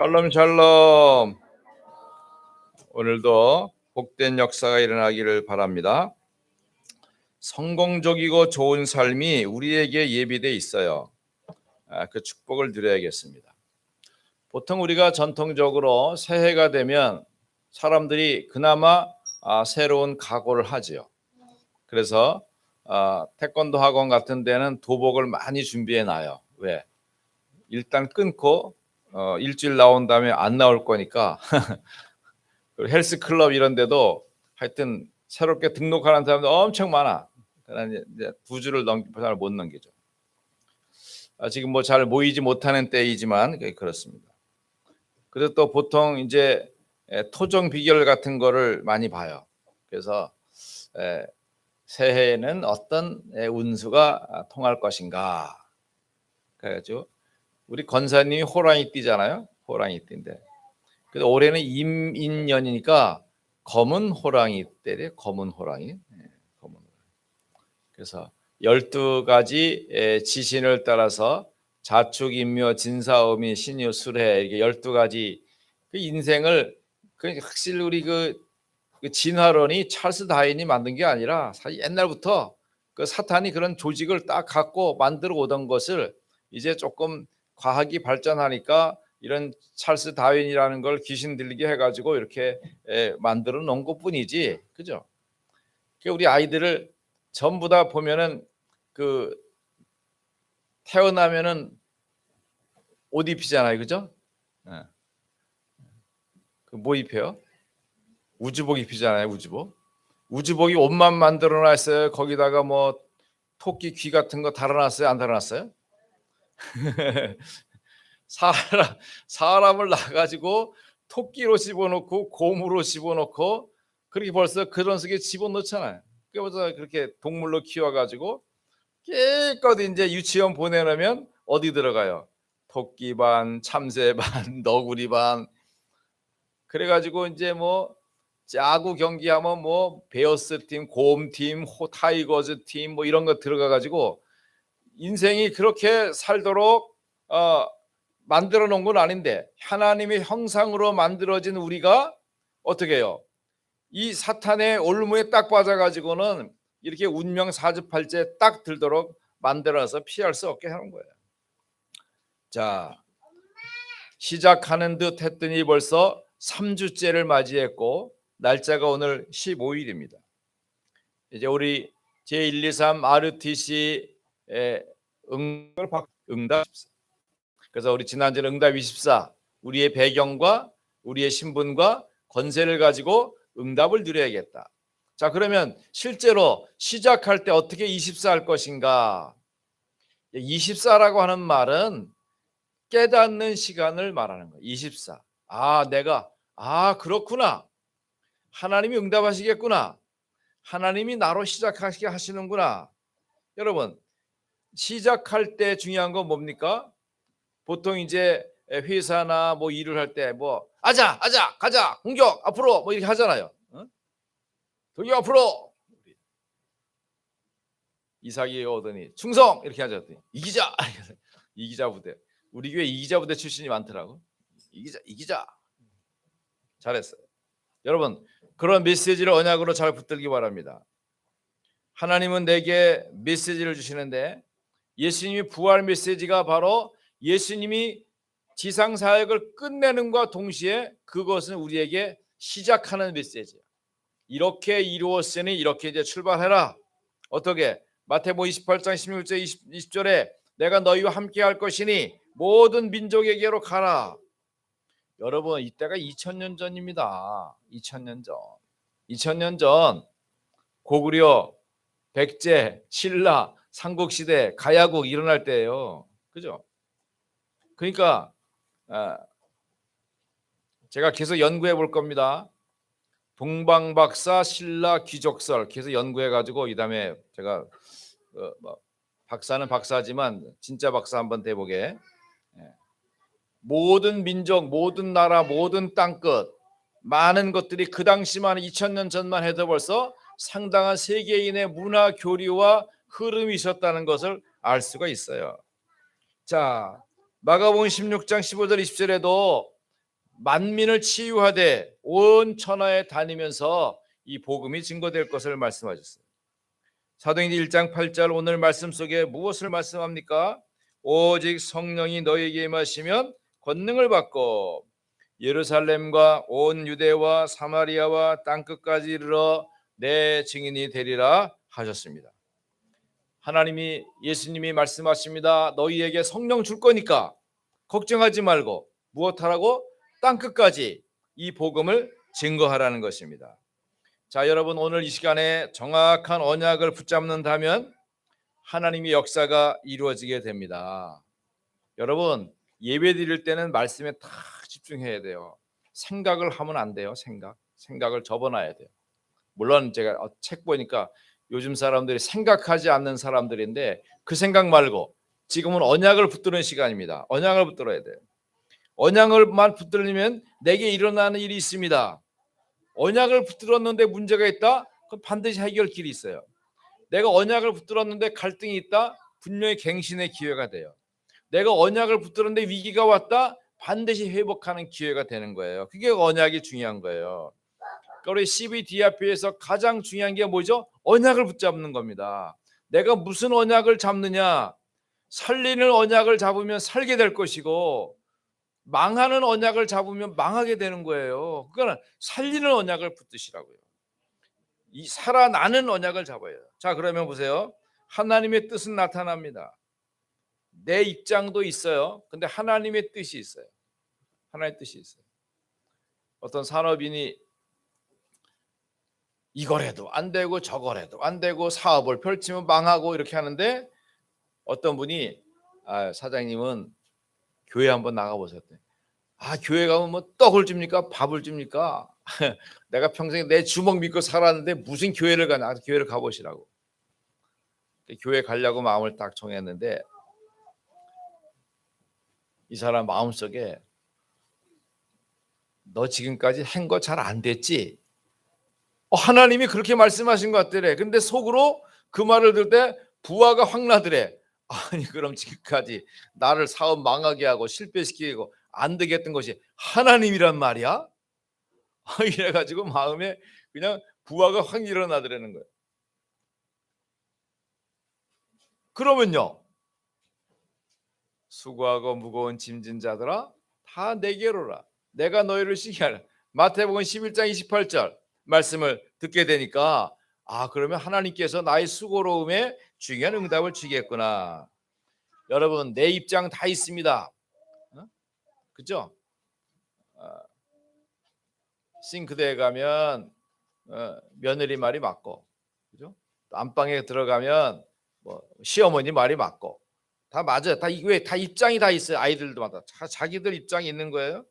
샬롬 샬롬. 오늘도 복된 역사가 일어나기를 바랍니다. 성공적이고 좋은 삶이 우리에게 예비되어 있어요. 그 축복을 누려야겠습니다. 보통 우리가 전통적으로 새해가 되면 사람들이 그나마 새로운 각오를 하지요. 그래서 태권도 학원 같은 데는 도복을 많이 준비해 놔요. 왜? 일단 끊고 일주일 나온 다음에 안 나올 거니까. 헬스클럽 이런 데도 하여튼 새롭게 등록하는 사람들 엄청 많아. 그러나 이제 2주를 잘 못 넘기죠. 지금 뭐 잘 모이지 못하는 때이지만 그렇습니다. 그래서 또 보통 이제 토정 비결 같은 거를 많이 봐요. 그래서 새해에는 어떤 운수가 통할 것인가. 그래가지고 우리 권사님이 호랑이 띠잖아요. 호랑이 띠인데. 그래서 올해는 임인년이니까 검은 호랑이 떼래. 검은 호랑이. 검은 호랑이. 그래서 12가지 지신을 따라서 자축, 인묘, 진사오미, 신유, 수례 이렇게 12가지 그 인생을 확실히 우리 그 진화론이 찰스 다윈이 만든 게 아니라 사실 옛날부터 그 사탄이 그런 조직을 딱 갖고 만들어 오던 것을 이제 조금 과학이 발전하니까 이런 찰스 다윈이라는 걸 귀신 들리게 해가지고 이렇게 만들어 놓은 것뿐이지, 그죠? 우리 아이들을 전부 다 보면은 그 태어나면은 옷 입히잖아요, 그죠? 그 뭐 입혀요? 우주복 입히잖아요, 우주복. 우주복이 옷만 만들어놨어요. 거기다가 뭐 토끼 귀 같은 거 달아놨어요, 안 달아놨어요? 사람을 낳아가지고 토끼로 집어넣고 곰으로 집어넣고 그렇게 벌써 그런 속에 집어넣잖아요. 그래서 그렇게 동물로 키워가지고 깨끗이 이제 유치원 보내놓으면 어디 들어가요? 토끼 반, 참새 반, 너구리 반. 그래가지고 이제 뭐 야구 경기하면 뭐 베어스 팀, 곰 팀, 타이거즈 팀 뭐 이런 거 들어가가지고 인생이 그렇게 살도록 만들어 놓은 건 아닌데 하나님의 형상으로 만들어진 우리가 어떻게 해요? 이 사탄의 올무에 딱 빠져가지고는 이렇게 운명 사주팔째 딱 들도록 만들어서 피할 수 없게 하는 거예요. 자, 시작하는 듯 했더니 벌써 3주째를 맞이했고 날짜가 오늘 15일입니다. 이제 우리 제123 RTC 응답. 그래서 우리 지난주에 응답 24 우리의 배경과 우리의 신분과 권세를 가지고 응답을 누려야겠다. 자, 그러면 실제로 시작할 때 어떻게 24 할 것인가? 24라고 하는 말은 깨닫는 시간을 말하는 거예요. 24. 내가 그렇구나. 하나님이 응답하시겠구나. 하나님이 나로 시작하시게 하시는구나. 여러분, 시작할 때 중요한 건 뭡니까? 보통 이제 회사나 뭐 일을 할 때 뭐 아자 가자 공격 앞으로 뭐 이렇게 하잖아요. 공격 앞으로. 이삭이 오더니 충성 이렇게 하자. 이기자. 이기자 부대. 우리 교회 이기자 부대 출신이 많더라고. 이기자. 잘했어요. 여러분, 그런 메시지를 언약으로 잘 붙들기 바랍니다. 하나님은 내게 메시지를 주시는데 예수님이 부활 메시지가 바로 예수님이 지상 사역을 끝내는 것과 동시에 그것은 우리에게 시작하는 메시지야. 이렇게 이루었으니 이렇게 이제 출발해라. 어떻게? 마태복음 28장 16절 20절에 내가 너희와 함께 할 것이니 모든 민족에게로 가라. 여러분, 이때가 2000년 전입니다. 2000년 전. 2000년 전 고구려, 백제, 신라, 삼국시대, 가야국 일어날 때예요. 그죠? 그러니까 제가 계속 연구해 볼 겁니다. 동방박사 신라 귀족설 계속 연구해 가지고 이다음에 제가 박사는 박사지만 진짜 박사 한번 돼보게. 모든 민족, 모든 나라, 모든 땅끝 많은 것들이 그 당시만 2000년 전만 해도 벌써 상당한 세계인의 문화 교류와 흐름이 있었다는 것을 알 수가 있어요. 자, 마가복음 16장 15절 20절에도 만민을 치유하되 온 천하에 다니면서 이 복음이 증거될 것을 말씀하셨어요. 사도행전 1장 8절 오늘 말씀 속에 무엇을 말씀합니까? 오직 성령이 너희에게 임하시면 권능을 받고 예루살렘과 온 유대와 사마리아와 땅끝까지 이르러 내 증인이 되리라 하셨습니다. 하나님이 예수님이 말씀하십니다. 너희에게 성령 줄 거니까 걱정하지 말고 무엇하라고? 땅끝까지 이 복음을 증거하라는 것입니다. 자, 여러분 오늘 이 시간에 정확한 언약을 붙잡는다면 하나님의 역사가 이루어지게 됩니다. 여러분 예배 드릴 때는 말씀에 다 집중해야 돼요. 생각을 하면 안 돼요. 생각을 접어놔야 돼요. 물론 제가 책 보니까 요즘 사람들이 생각하지 않는 사람들인데 그 생각 말고 지금은 언약을 붙드는 시간입니다. 언약을 붙들어야 돼요. 언약을만 붙들면 내게 일어나는 일이 있습니다. 언약을 붙들었는데 문제가 있다? 그럼 반드시 해결 길이 있어요. 내가 언약을 붙들었는데 갈등이 있다? 분명히 갱신의 기회가 돼요. 내가 언약을 붙들었는데 위기가 왔다? 반드시 회복하는 기회가 되는 거예요. 그게 언약이 중요한 거예요. 그러니까 우리 CBDRP에서 가장 중요한 게 뭐죠? 언약을 붙잡는 겁니다. 내가 무슨 언약을 잡느냐? 살리는 언약을 잡으면 살게 될 것이고 망하는 언약을 잡으면 망하게 되는 거예요. 그러니까 살리는 언약을 붙드시라고요. 이 살아나는 언약을 잡아요. 자, 그러면 보세요. 하나님의 뜻은 나타납니다. 내 입장도 있어요. 근데 하나님의 뜻이 있어요. 하나님의 뜻이 있어요. 어떤 산업인이 이거래도 안 되고 저거래도 안 되고 사업을 펼치면 망하고 이렇게 하는데 어떤 분이 사장님은 교회 한번 나가보세요. 교회 가면 뭐 떡을 줍니까? 밥을 줍니까? 내가 평생 내 주먹 믿고 살았는데 무슨 교회를 가냐? 교회를 가보시라고. 교회 가려고 마음을 딱 정했는데 이 사람 마음속에 너 지금까지 한 거 잘 안 됐지? 하나님이 그렇게 말씀하신 것 같더래. 근데 속으로 그 말을 들을 때 부하가 확 나더래. 아니 그럼 지금까지 나를 사업 망하게 하고 실패시키고 안 되겠던 것이 하나님이란 말이야? 이래가지고 마음에 그냥 부하가 확 일어나더라는 거예요. 그러면요, 수고하고 무거운 짐진 자들아 다 내게로 오라. 내가 너희를 쉬게 하라. 마태복음 11장 28절 말씀을 듣게 되니까 그러면 하나님께서 나의 수고로움에 중요한 응답을 주겠구나. 여러분 내 입장 다 있습니다. 그죠? 싱크대에 가면 며느리 말이 맞고, 그죠? 안방에 들어가면 뭐 시어머니 말이 맞고, 다 맞아요. 다 입장이 다 있어요. 아이들도마다 자기들 입장이 있는 거예요.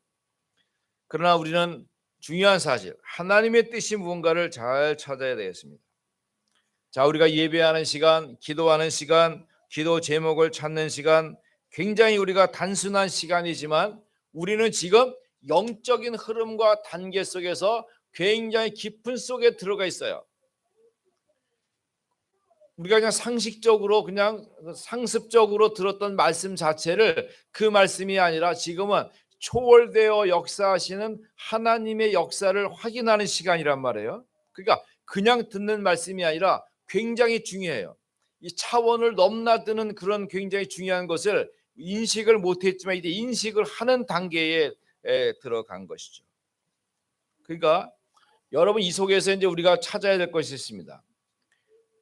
그러나 우리는 중요한 사실, 하나님의 뜻이 무언가를 잘 찾아야 되겠습니다. 자, 우리가 예배하는 시간, 기도하는 시간, 기도 제목을 찾는 시간, 굉장히 우리가 단순한 시간이지만 우리는 지금 영적인 흐름과 단계 속에서 굉장히 깊은 속에 들어가 있어요. 우리가 그냥 상식적으로 그냥 상습적으로 들었던 말씀 자체를 그 말씀이 아니라 지금은 초월되어 역사하시는 하나님의 역사를 확인하는 시간이란 말이에요. 그러니까 그냥 듣는 말씀이 아니라 굉장히 중요해요. 이 차원을 넘나드는 그런 굉장히 중요한 것을 인식을 못했지만 이제 인식을 하는 단계에 들어간 것이죠. 그러니까 여러분 이 속에서 이제 우리가 찾아야 될 것이 있습니다.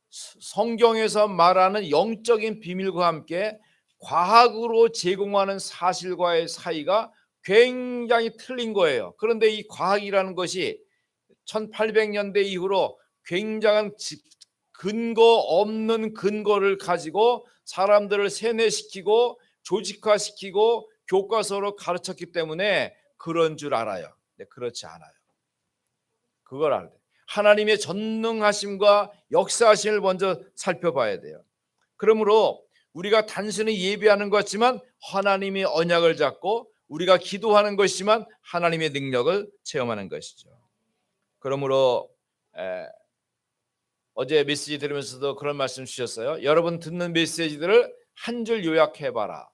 성경에서 말하는 영적인 비밀과 함께 과학으로 제공하는 사실과의 사이가 굉장히 틀린 거예요. 그런데 이 과학이라는 것이 1800년대 이후로 굉장한 근거 없는 근거를 가지고 사람들을 세뇌시키고 조직화시키고 교과서로 가르쳤기 때문에 그런 줄 알아요. 네, 그렇지 않아요. 그걸 알아야 돼요. 하나님의 전능하심과 역사하심을 먼저 살펴봐야 돼요. 그러므로 우리가 단순히 예배하는 것 같지만 하나님의 언약을 잡고 우리가 기도하는 것이지만 하나님의 능력을 체험하는 것이죠. 그러므로 어제 메시지 들으면서도 그런 말씀 주셨어요. 여러분 듣는 메시지들을 한 줄 요약해봐라.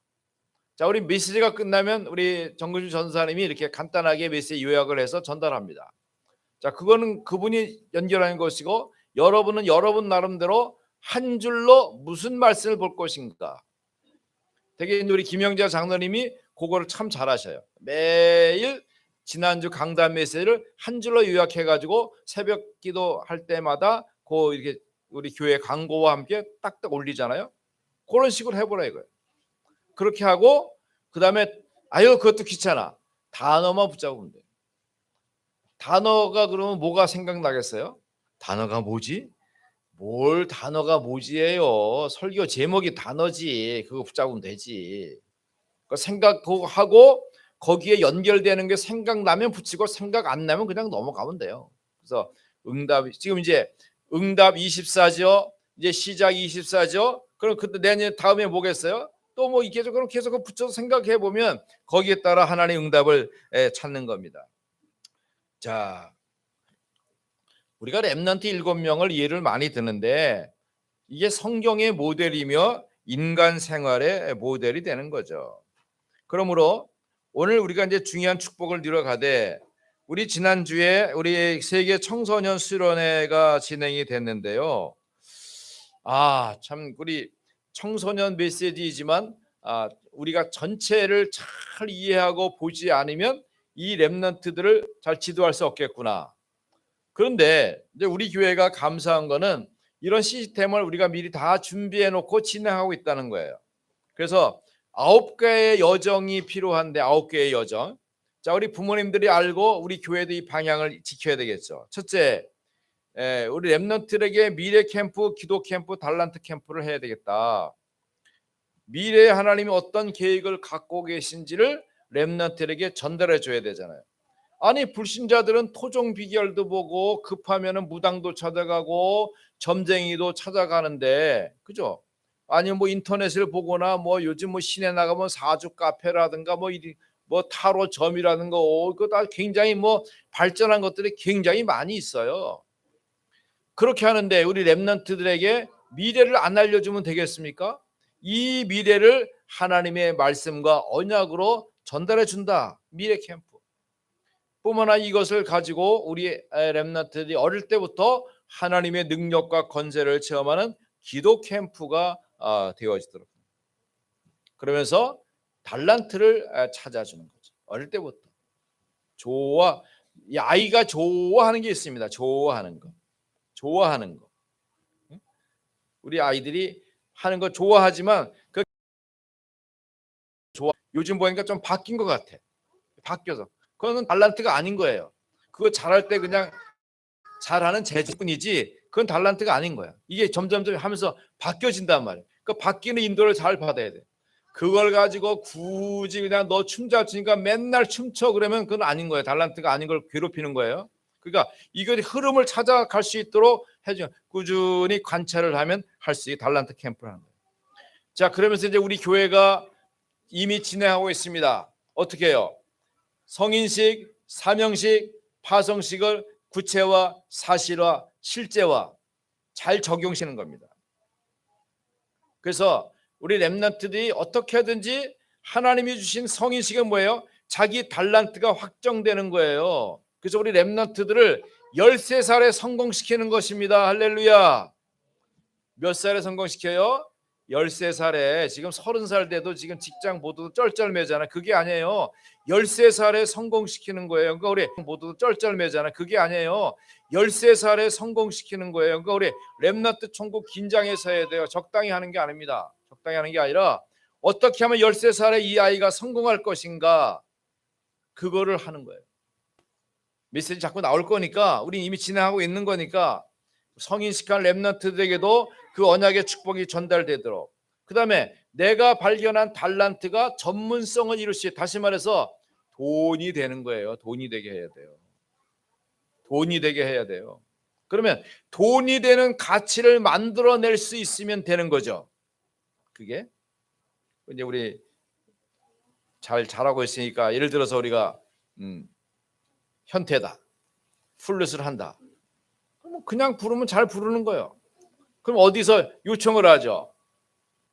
자, 우리 메시지가 끝나면 우리 정근주 전사님이 이렇게 간단하게 메시지 요약을 해서 전달합니다. 자, 그거는 그분이 연결하는 것이고, 여러분은 여러분 나름대로 한 줄로 무슨 말씀을 볼 것인가. 되게 우리 김영자 장로님이 그거를 참 잘하셔요. 매일 지난주 강단 메시지를 한 줄로 요약해가지고 새벽 기도할 때마다 그 이렇게 우리 교회 광고와 함께 딱딱 올리잖아요. 그런 식으로 해보라 이거예요. 그렇게 하고 그 다음에 아유 그것도 귀찮아. 단어만 붙잡으면 돼요. 단어가 그러면 뭐가 생각나겠어요? 단어가 뭐지? 뭘 단어가 뭐지예요. 설교 제목이 단어지. 그거 붙잡으면 되지. 생각하고 거기에 연결되는 게 생각나면 붙이고 생각 안 나면 그냥 넘어가면 돼요. 그래서 응답이 지금 이제 응답 24죠. 이제 시작 24죠. 그럼 그때 내년 다음에 뭐겠어요? 또 뭐 계속 그럼 계속 붙여서 생각해 보면 거기에 따라 하나님의 응답을 찾는 겁니다. 자, 우리가 렘넌트 7명을 예를 많이 드는데 이게 성경의 모델이며 인간 생활의 모델이 되는 거죠. 그러므로 오늘 우리가 이제 중요한 축복을 누려가되 우리 지난주에 우리 세계 청소년 수련회가 진행이 됐는데요. 참 우리 청소년 메시지이지만 우리가 전체를 잘 이해하고 보지 않으면 이 렘넌트들을 잘 지도할 수 없겠구나. 그런데 이제 우리 교회가 감사한 거는 이런 시스템을 우리가 미리 다 준비해 놓고 진행하고 있다는 거예요. 그래서 9개의 여정이 필요한데 9개의 여정. 자, 우리 부모님들이 알고 우리 교회도 이 방향을 지켜야 되겠죠. 첫째, 우리 렘넌트들에게 미래 캠프, 기도 캠프, 달란트 캠프를 해야 되겠다. 미래에 하나님이 어떤 계획을 갖고 계신지를 렘넌트들에게 전달해 줘야 되잖아요. 아니 불신자들은 토종 비결도 보고 급하면은 무당도 찾아가고 점쟁이도 찾아가는데 그죠? 아니 뭐 인터넷을 보거나 뭐 요즘 뭐 시내 나가면 사주 카페라든가 뭐 타로 점이라든가 그거 다 굉장히 뭐 발전한 것들이 굉장히 많이 있어요. 그렇게 하는데 우리 렘넌트들에게 미래를 안 알려주면 되겠습니까? 이 미래를 하나님의 말씀과 언약으로 전달해 준다. 미래 캠프. 뿐만 아니라 이것을 가지고 우리 렘넌트들이 어릴 때부터 하나님의 능력과 권세를 체험하는 기도 캠프가 되어지도록 그러면서 달란트를 찾아주는 거죠. 어릴 때부터 이 아이가 좋아하는 게 있습니다. 좋아하는 거. 우리 아이들이 하는 거 좋아하지만 요즘 보니까 좀 바뀐 것 같아. 바뀌어서 그거는 달란트가 아닌 거예요. 그거 잘할 때 그냥 잘하는 재주뿐이지 그건 달란트가 아닌 거야. 이게 점점점 하면서 바뀌어진단 말이에요. 그 바뀌는 인도를 잘 받아야 돼. 그걸 가지고 굳이 그냥 너 춤 잘 추니까 맨날 춤춰 그러면 그건 아닌 거예요. 달란트가 아닌 걸 괴롭히는 거예요. 그러니까 이거 흐름을 찾아갈 수 있도록 해줘. 꾸준히 관찰을 하면 할 수 있게 달란트 캠프를 하는 거예요. 자, 그러면서 이제 우리 교회가 이미 진행하고 있습니다. 어떻게 해요? 성인식, 사명식, 파성식을 구체화, 사실화, 실제화 잘 적용시키는 겁니다. 그래서 우리 렘넌트들이 어떻게 하든지 하나님이 주신 성인식은 뭐예요? 자기 달란트가 확정되는 거예요. 그래서 우리 렘넌트들을 13살에 성공시키는 것입니다. 할렐루야. 몇 살에 성공시켜요? 13살에 지금 30살 돼도 지금 직장 모두 쩔쩔매잖아. 그게 아니에요. 13살에 성공시키는 거예요. 그러니까 우리 모두 쩔쩔매잖아. 그게 아니에요. 13살에 성공시키는 거예요. 그러니까 우리 렘넌트 천국 긴장해서 해야 돼요. 적당히 하는 게 아닙니다. 적당히 하는 게 아니라 어떻게 하면 13살에 이 아이가 성공할 것인가 그거를 하는 거예요. 메시지 자꾸 나올 거니까 우리 이미 진행하고 있는 거니까 성인식한 렘넌트들에게도 그 언약의 축복이 전달되도록 그 다음에 내가 발견한 달란트가 전문성을 이룰 수 있게 다시 말해서 돈이 되는 거예요. 돈이 되게 해야 돼요. 돈이 되게 해야 돼요. 그러면 돈이 되는 가치를 만들어낼 수 있으면 되는 거죠. 그게 이제 우리 잘하고 있으니까 예를 들어서 우리가 현태다 플룻을 한다 그냥 부르면 잘 부르는 거예요. 그럼 어디서 요청을 하죠?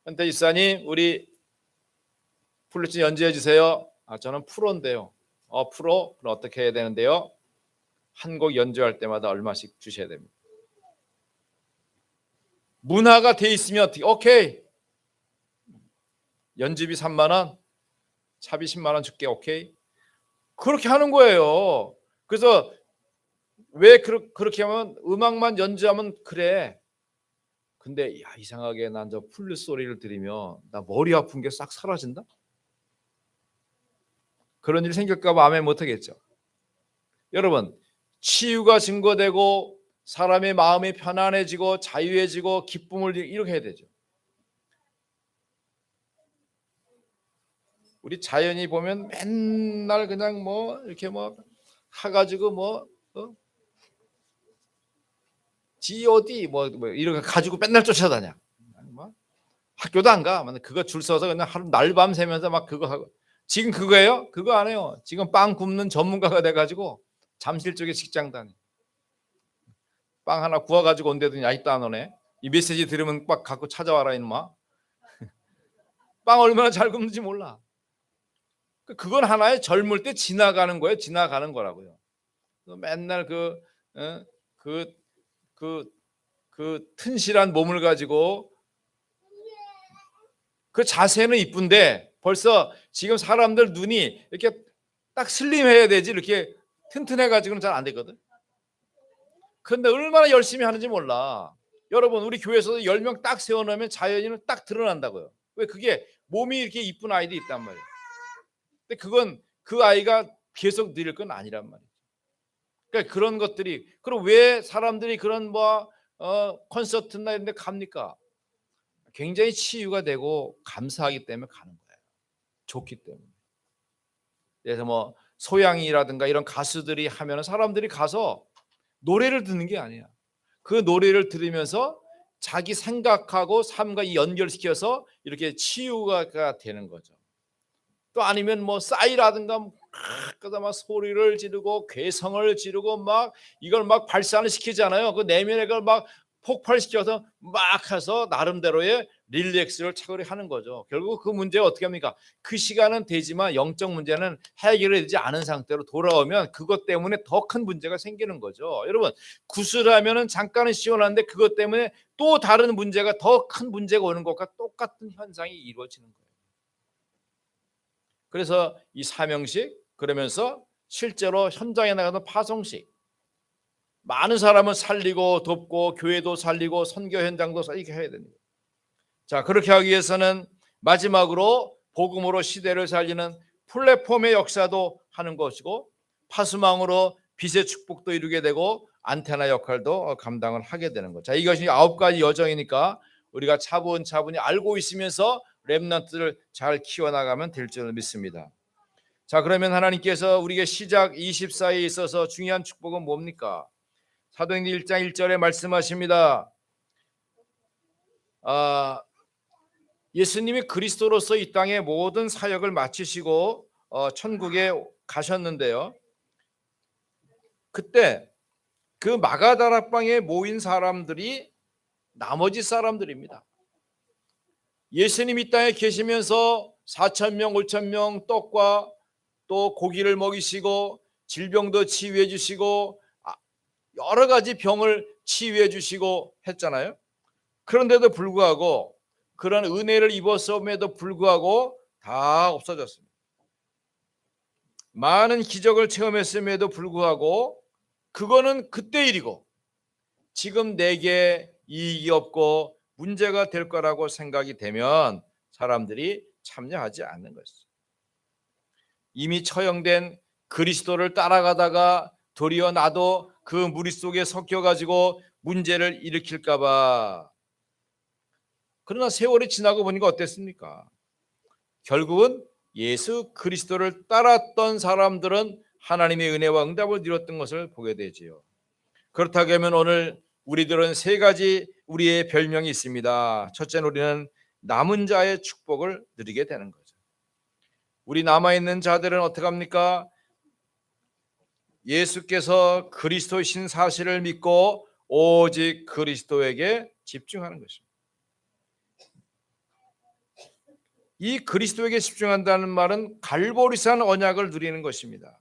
현태 집사님 우리 플루트 연주해 주세요. 저는 프로인데요. 프로? 그럼 어떻게 해야 되는데요? 한 곡 연주할 때마다 얼마씩 주셔야 됩니다. 문화가 돼 있으면 어떻게? 오케이. 연주비 3만 원, 차비 10만 원 줄게. 오케이. 그렇게 하는 거예요. 그래서 왜 그렇게 하면 음악만 연주하면 그래. 근데 이상하게 난 저 플루트 소리를 들으면 나 머리 아픈 게 싹 사라진다? 그런 일이 생길까 봐 아멘 못 하겠죠. 여러분, 치유가 증거되고 사람의 마음이 편안해지고 자유해지고 기쁨을 이렇게 해야 되죠. 우리 자연이 보면 맨날 그냥 뭐 이렇게 뭐 해가지고 뭐 G.O.D 뭐 이런 거 가지고 맨날 쫓아다녀. 뭐 학교도 안 가. 그거 줄 서서 그냥 하루 날밤 새면서 막 그거 하고. 지금 그거예요? 그거 안 해요. 지금 빵 굽는 전문가가 돼가지고 잠실 쪽에 직장 다니. 빵 하나 구워가지고 온대더니 아직도 안 오네. 이 메시지 들으면 막 갖고 찾아와라 이놈아. 빵 얼마나 잘 굽는지 몰라. 그건 하나의 젊을 때 지나가는 거예요. 지나가는 거라고요. 맨날 그 튼실한 몸을 가지고 그 자세는 이쁜데 벌써 지금 사람들 눈이 이렇게 딱 슬림해야 되지 이렇게 튼튼해가지고는 잘 안 되거든. 그런데 얼마나 열심히 하는지 몰라. 여러분 우리 교회에서도 10명 딱 세워놓으면 자연인은 딱 드러난다고요. 왜? 그게 몸이 이렇게 이쁜 아이들이 있단 말이에요. 근데 그건 그 아이가 계속 늘릴 건 아니란 말이에요. 그러니까 그런 것들이. 그럼 왜 사람들이 그런 콘서트나 이런 데 갑니까? 굉장히 치유가 되고 감사하기 때문에 가는 거예요. 좋기 때문에. 그래서 뭐 소양이라든가 이런 가수들이 하면은 사람들이 가서 노래를 듣는 게 아니야. 그 노래를 들으면서 자기 생각하고 삶과 연결시켜서 이렇게 치유가 되는 거죠. 또 아니면 뭐 싸이라든가 막 소리를 지르고 괴성을 지르고 막 이걸 막 발산을 시키잖아요. 그 내면에 그걸 막 폭발시켜서 막 해서 나름대로의 릴렉스를 차거리 하는 거죠. 결국 그 문제가 어떻게 합니까? 그 시간은 되지만 영적 문제는 해결되지 않은 상태로 돌아오면 그것 때문에 더 큰 문제가 생기는 거죠. 여러분 구슬하면은 잠깐은 시원한데 그것 때문에 또 다른 문제가 더 큰 문제가 오는 것과 똑같은 현상이 이루어지는 거예요. 그래서 이 사명식 그러면서 실제로 현장에 나가서 파송식 많은 사람을 살리고 돕고 교회도 살리고 선교 현장도 살리게 해야 됩니다. 자, 그렇게 하기 위해서는 마지막으로 복음으로 시대를 살리는 플랫폼의 역사도 하는 것이고 파수망으로 빛의 축복도 이루게 되고 안테나 역할도 감당을 하게 되는 것. 자, 이것이 9가지 여정이니까 우리가 차분차분히 알고 있으면서 렘넌트를 잘 키워나가면 될 줄 믿습니다. 자, 그러면 하나님께서 우리에게 시작 24에 있어서 중요한 축복은 뭡니까? 사도행전 1장 1절에 말씀하십니다. 예수님이 그리스도로서 이 땅의 모든 사역을 마치시고 천국에 가셨는데요. 그때 그 마가다락방에 모인 사람들이 나머지 사람들입니다. 예수님 이 땅에 계시면서 4,000명, 5,000명 떡과 또 고기를 먹이시고 질병도 치유해 주시고 여러 가지 병을 치유해 주시고 했잖아요. 그런데도 불구하고 그런 은혜를 입었음에도 불구하고 다 없어졌습니다. 많은 기적을 체험했음에도 불구하고 그거는 그때 일이고 지금 내게 이익이 없고 문제가 될 거라고 생각이 되면 사람들이 참여하지 않는 것이죠. 이미 처형된 그리스도를 따라가다가 도리어 나도 그 무리 속에 섞여가지고 문제를 일으킬까 봐. 그러나 세월이 지나고 보니까 어땠습니까? 결국은 예수 그리스도를 따랐던 사람들은 하나님의 은혜와 응답을 누렸던 것을 보게 되지요. 그렇다면 오늘 우리들은 3가지 우리의 별명이 있습니다. 첫째는 우리는 남은 자의 축복을 누리게 되는 거죠. 우리 남아있는 자들은 어떻게 합니까? 예수께서 그리스도이신 사실을 믿고 오직 그리스도에게 집중하는 것입니다. 이 그리스도에게 집중한다는 말은 갈보리산 언약을 누리는 것입니다.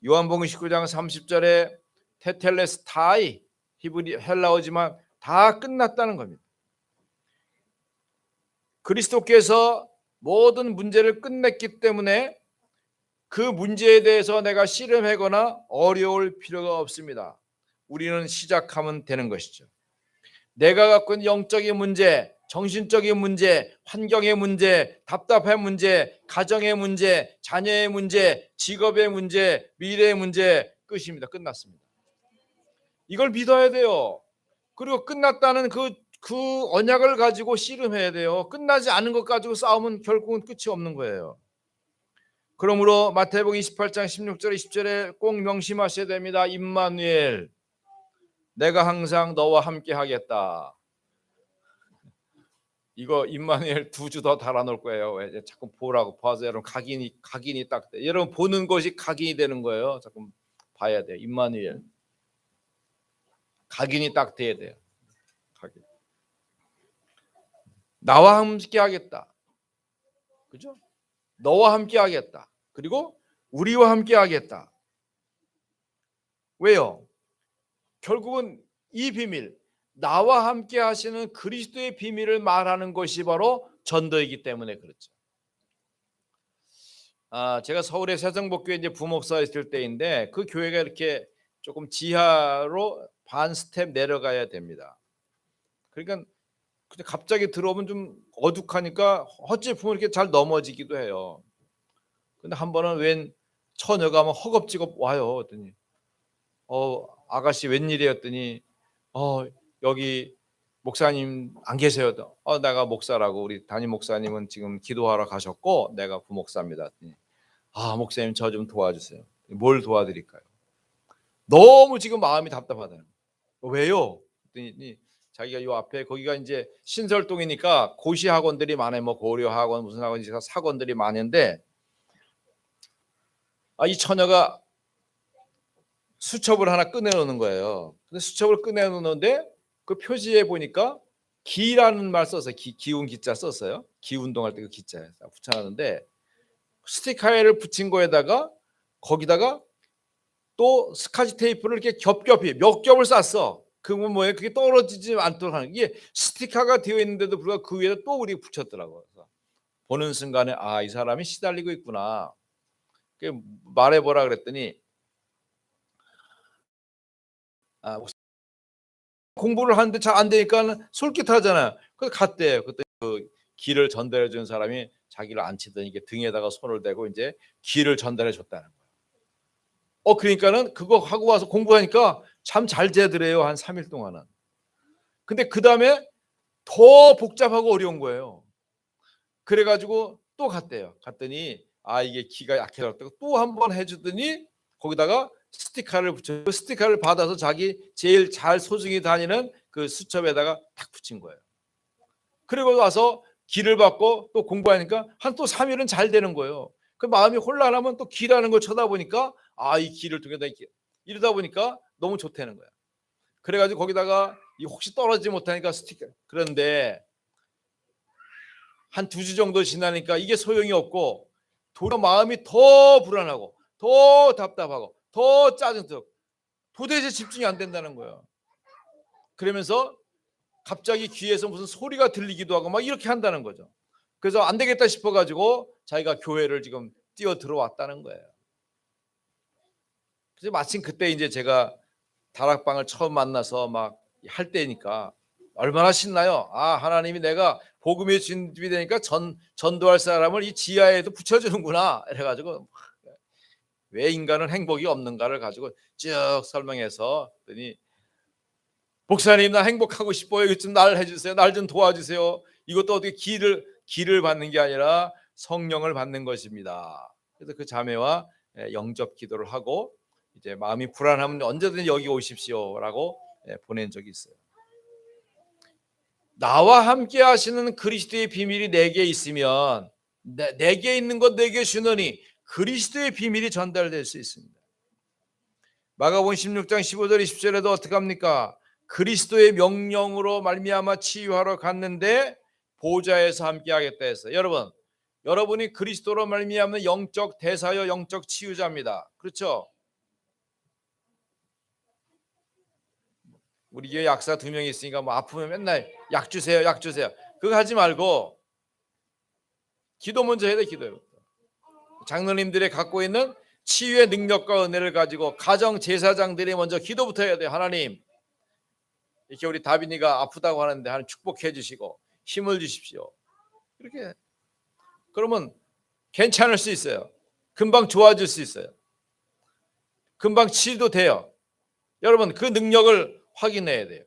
요한복음 19장 30절에 테텔레스타이, 히브리 헬라어지만 다 끝났다는 겁니다. 그리스도께서 모든 문제를 끝냈기 때문에 그 문제에 대해서 내가 씨름하거나 어려울 필요가 없습니다. 우리는 시작하면 되는 것이죠. 내가 갖고 있는 영적인 문제, 정신적인 문제, 환경의 문제, 답답한 문제, 가정의 문제, 자녀의 문제, 직업의 문제, 미래의 문제, 끝입니다. 끝났습니다. 이걸 믿어야 돼요. 그리고 끝났다는 그 언약을 가지고 씨름해야 돼요. 끝나지 않은 것 가지고 싸우면 결국은 끝이 없는 거예요. 그러므로 마태복음 28장 16절 20절에 꼭 명심하셔야 됩니다. 임마누엘, 내가 항상 너와 함께 하겠다. 이거 임마누엘 2주 더 달아놓을 거예요. 왜 자꾸 보라고 봐서 여러분 각인이 딱 돼. 여러분 보는 것이 각인이 되는 거예요. 자꾸 봐야 돼요. 임마누엘 각인이 딱 돼야 돼요. 각인. 나와 함께 하겠다. 그죠? 너와 함께 하겠다. 그리고 우리와 함께 하겠다. 왜요? 결국은 이 비밀, 나와 함께 하시는 그리스도의 비밀을 말하는 것이 바로 전도이기 때문에 그렇죠. 제가 서울의 세정복교회 이제 부목사 있을 때인데 그 교회가 이렇게 조금 지하로 반 스텝 내려가야 됩니다. 그러니까 갑자기 들어오면 좀 어둑하니까 헛짚으면 이렇게 잘 넘어지기도 해요. 근데 한 번은 웬 처녀가 막 허겁지겁 와요. 그랬더니 아가씨 웬일이었더니 여기 목사님 안 계세요. 내가 목사라고. 우리 담임 목사님은 지금 기도하러 가셨고 내가 부목사입니다. 목사님 저 좀 도와주세요. 뭘 도와드릴까요? 너무 지금 마음이 답답하다는 거예요. 왜요? 그랬더니 자기가 요 앞에 거기가 이제 신설동이니까 고시 학원들이 많아요. 뭐 고려 학원 무슨 학원 학원들이 많은데 이 처녀가 수첩을 하나 꺼내놓는 거예요. 근데 수첩을 꺼내놓는데 그 표지에 보니까 기라는 말 썼어요. 기운 기자 썼어요. 기 운동할 때 그 기자에 붙여놨는데 스티커를 붙인 거에다가 거기다가 또 스카치 테이프를 이렇게 겹겹이 몇 겹을 쌌어. 그건 뭐예요? 그게 떨어지지 않도록 하는 이게 스티커가 되어 있는데도 불구하고 그 위에 또 우리 붙였더라고요. 그래서 보는 순간에 이 사람이 시달리고 있구나. 말해보라 그랬더니 공부를 하는데 잘 안 되니까 솔깃하잖아요. 그래서 갔대요. 그때 그 기를 전달해 준 사람이 자기를 앉히더니 이게 등에다가 손을 대고 이제 기를 전달해 줬다는 거예요. 그러니까는 그거 하고 와서 공부하니까 참 잘 되더래요. 한 3일 동안은. 근데 그 다음에 더 복잡하고 어려운 거예요. 그래가지고 또 갔대요. 갔더니 이게 기가 약해졌다고 또 한 번 해주더니 거기다가 스티커를 붙여 그 스티커를 받아서 자기 제일 잘 소중히 다니는 그 수첩에다가 탁 붙인 거예요. 그리고 와서 기를 받고 또 공부하니까 한 또 3일은 잘 되는 거예요. 그 마음이 혼란하면 또 기라는 걸 쳐다보니까 이 기를 통해서 이러다 보니까 너무 좋다는 거야. 그래가지고 거기다가 혹시 떨어지지 못하니까 스티커. 그런데 한 2주 정도 지나니까 이게 소용이 없고 도리어 마음이 더 불안하고 더 답답하고 더 짜증스럽고 도대체 집중이 안 된다는 거예요. 그러면서 갑자기 귀에서 무슨 소리가 들리기도 하고 막 이렇게 한다는 거죠. 그래서 안 되겠다 싶어가지고 자기가 교회를 지금 뛰어 들어왔다는 거예요. 그래서 마침 그때 이제 제가 다락방을 처음 만나서 막 할 때니까 얼마나 신나요. 하나님이 내가 복음이 준비되니까 전도할 사람을 이 지하에도 붙여주는구나. 이래가지고 왜 인간은 행복이 없는가를 가지고 쭉 설명해서 그랬더니 목사님 나 행복하고 싶어요. 이거 좀 날 해주세요. 날 좀 도와주세요. 이것도 어떻게 기를 받는 게 아니라 성령을 받는 것입니다. 그래서 그 자매와 영접 기도를 하고 이제 마음이 불안하면 언제든지 여기 오십시오라고 보낸 적이 있어요. 나와 함께 하시는 그리스도의 비밀이 내게 있으면 내게 있는 것 내게 주느니 그리스도의 비밀이 전달될 수 있습니다. 마가복음 16장 15절 20절에도 어떻게 합니까? 그리스도의 명령으로 말미암아 치유하러 갔는데 보좌에서 함께하겠다 했어요. 여러분, 여러분이 그리스도로 말미암는 영적 대사여 영적 치유자입니다. 그렇죠? 우리 교회 약사 2명이 있으니까 뭐 아프면 맨날 약 주세요, 약 주세요. 그거 하지 말고 기도 먼저 해야 돼. 기도요. 장로님들이 갖고 있는 치유의 능력과 은혜를 가지고 가정 제사장들이 먼저 기도부터 해야 돼요. 하나님, 이렇게 우리 다빈이가 아프다고 하는데 하나님 축복해 주시고 힘을 주십시오. 이렇게 그러면 괜찮을 수 있어요. 금방 좋아질 수 있어요. 금방 치유도 돼요. 여러분, 그 능력을 확인해야 돼요.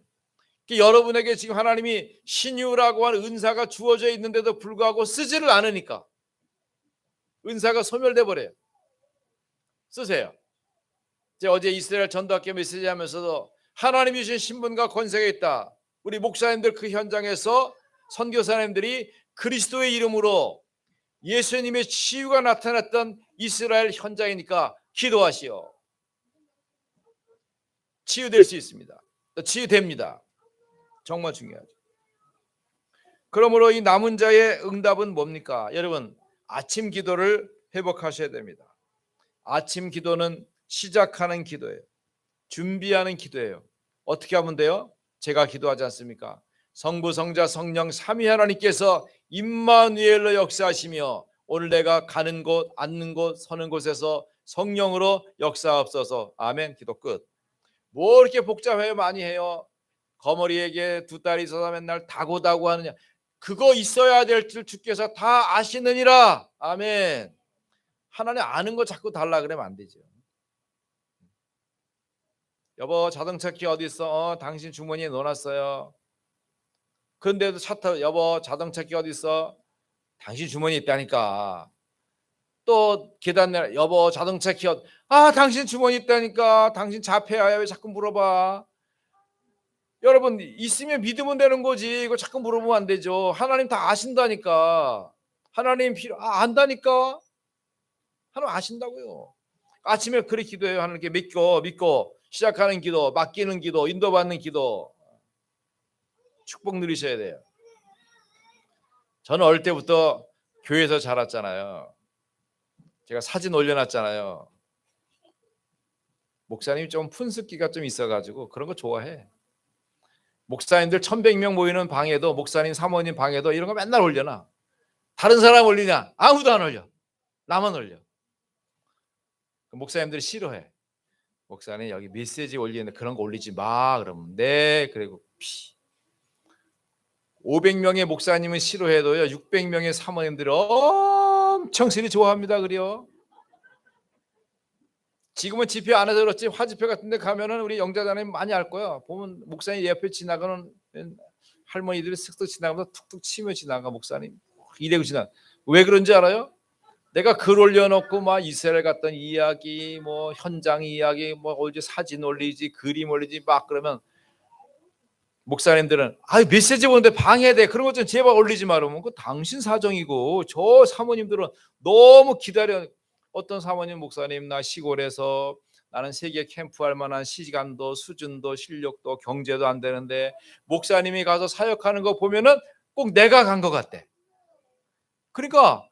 여러분에게 지금 하나님이 신유라고 하는 은사가 주어져 있는데도 불구하고 쓰지를 않으니까 은사가 소멸돼 버려요. 쓰세요. 제가 어제 이스라엘 전도학교 메시지 하면서도 하나님이 주신 신분과 권세가 있다. 우리 목사님들 그 현장에서 선교사님들이 그리스도의 이름으로 예수님의 치유가 나타났던 이스라엘 현장이니까 기도하시오. 치유될 수 있습니다. 치유됩니다. 정말 중요하죠. 그러므로 이 남은 자의 응답은 뭡니까? 여러분, 아침 기도를 회복하셔야 됩니다. 아침 기도는 시작하는 기도예요. 준비하는 기도예요. 어떻게 하면 돼요? 제가 기도하지 않습니까? 성부, 성자, 성령 삼위 하나님께서 임마누엘로 역사하시며 오늘 내가 가는 곳, 앉는 곳, 서는 곳에서 성령으로 역사하옵소서. 아멘. 기도 끝. 뭐 이렇게 복잡해요? 많이 해요. 거머리에게 2딸이 있어서 맨날 다고다고 하느냐. 그거 있어야 될 줄 주께서 다 아시느니라. 아멘. 하나님 아는 거 자꾸 달라 그러면 안 되죠. 여보, 자동차 키 어디 있어? 당신 주머니에 넣어놨어요. 그런데도 차 타고 여보, 자동차 키 어디 있어? 당신 주머니에 있다니까. 또 계단 내려 여보, 자동차 키 당신 주머니에 있다니까. 당신 자폐야. 왜 자꾸 물어봐? 여러분, 있으면 믿으면 되는 거지. 이거 자꾸 물어보면 안 되죠. 하나님 다 아신다니까. 하나님 안다니까. 하나님 아신다고요. 아침에 그렇게 기도해요. 하나님께 믿고 시작하는 기도, 맡기는 기도, 인도받는 기도. 축복 누리셔야 돼요. 저는 어릴 때부터 교회에서 자랐잖아요. 제가 사진 올려놨잖아요. 목사님이 좀 푼습기가 좀 있어가지고 그런 거 좋아해. 목사님들 1100명 모이는 방에도, 목사님 사모님 방에도 이런 거 맨날 올려놔. 다른 사람 올리냐? 아무도 안 올려. 나만 올려. 목사님들이 싫어해. 목사님 여기 메시지 올리는데 그런 거 올리지 마. 그러면 네. 그리고 500명의 목사님은 싫어해도요 600명의 사모님들이 엄청 신이 좋아합니다. 그래요. 지금은 집회 안 해서 그렇지 화집회 같은 데 가면은 우리 영자자님 많이 알 거야. 보면 목사님 옆에 지나가는 할머니들이 쓱쓱 지나가면서 툭툭 치며 지나가. 목사님 이래고 지나. 왜 그런지 알아요? 내가 글 올려놓고 막 이스라엘 갔던 이야기, 뭐 현장 이야기, 뭐 어디 사진 올리지, 그림 올리지 막 그러면 목사님들은 메시지 보는데 방해돼. 그런 것 좀 제발 올리지 말으면 그 당신 사정이고, 저 사모님들은 너무 기다려. 어떤 사모님 목사님 나 시골에서 나는 세계 캠프 할 만한 시간도 수준도 실력도 경제도 안 되는데 목사님이 가서 사역하는 거 보면은 꼭 내가 간 것 같대. 그러니까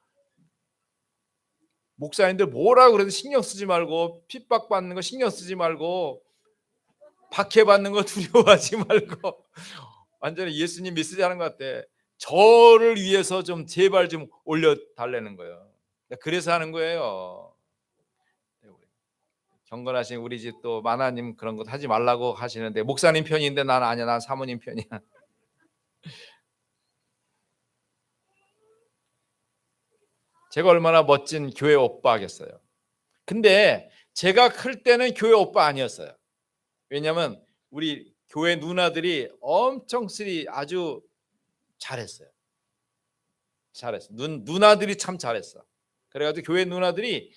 목사님들 뭐라 그래도 신경 쓰지 말고, 핍박받는 거 신경 쓰지 말고, 박해받는 거 두려워하지 말고 완전히 예수님 메시지 하는 것 같아. 저를 위해서 좀 제발 좀 올려달라는 거예요. 그래서 하는 거예요. 경건하신 우리 집 또 마나님 그런 거 하지 말라고 하시는데 목사님 편인데 난 아니야. 난 사모님 편이야. 제가 얼마나 멋진 교회 오빠겠어요. 근데 제가 클 때는 교회 오빠 아니었어요. 왜냐하면 우리 교회 누나들이 엄청 아주 잘했어요. 누나들이 참 잘했어. 그래가지고 교회 누나들이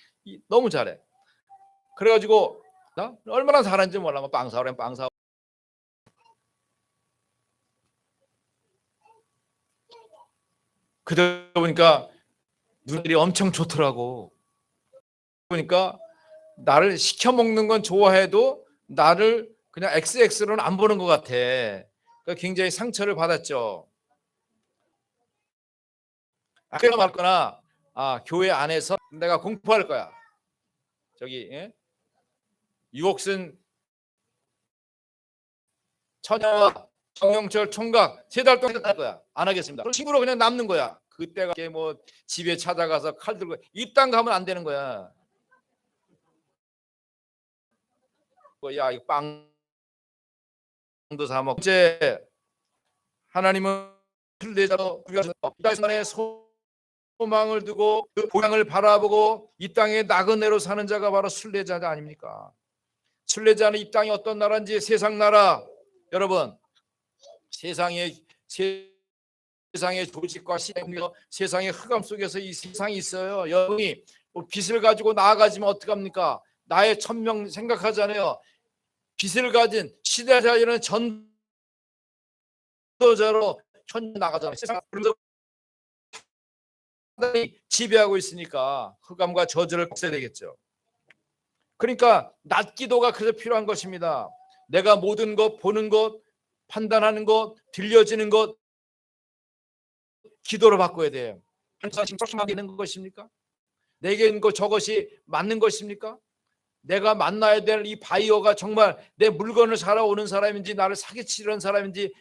너무 잘해. 그래가지고 나 얼마나 잘하는지 몰라. 뭐 빵 사오래 빵 사. 그러다 보니까 누나들이 엄청 좋더라고. 그러니까 나를 시켜 먹는 건 좋아해도 나를 그냥 XX로는 안 보는 것 같아. 그러니까 굉장히 상처를 받았죠. 학교나 말거나 교회 안에서 내가 공포할 거야. 저기 유옥순 처녀와 정영철 총각 3달 동안 할 거야. 안 하겠습니다. 그럼 친구로 그냥 남는 거야. 그때가 뭐 집에 찾아가서 칼 들고 입당 가면 안 되는 거야. 야, 이거 빵도 사 먹고 이제 하나님은 순례자로 이 땅에 소망을 두고 그 보양을 바라보고 이 땅에 나그네로 사는 자가 바로 순례자가 아닙니까? 순례자는 이 땅이 어떤 나라인지 세상 나라 여러분 세상의 조직과 시행력 세상의 흑암 속에서 이 세상이 있어요. 여러분이 빚을 가지고 나아가지면 어떡합니까? 나의 천명 생각하잖아요. 빚을 가진 시대자들은 전도자로 현 나가잖아요. 세상 지배하고 있으니까 흑암과 저주를 걷어야 되겠죠. 그러니까 낮기도가 그래서 필요한 것입니다. 내가 모든 것, 보는 것, 판단하는 것, 들려지는 것 기도로 바꿔야 돼요. 항상 심각하게 있는 것입니까? 내게 있는 것 저것이 맞는 것입니까? 내가 만나야 될 이 바이어가 정말 내 물건을 사러 오는 사람인지 나를 사기치려는 사람인지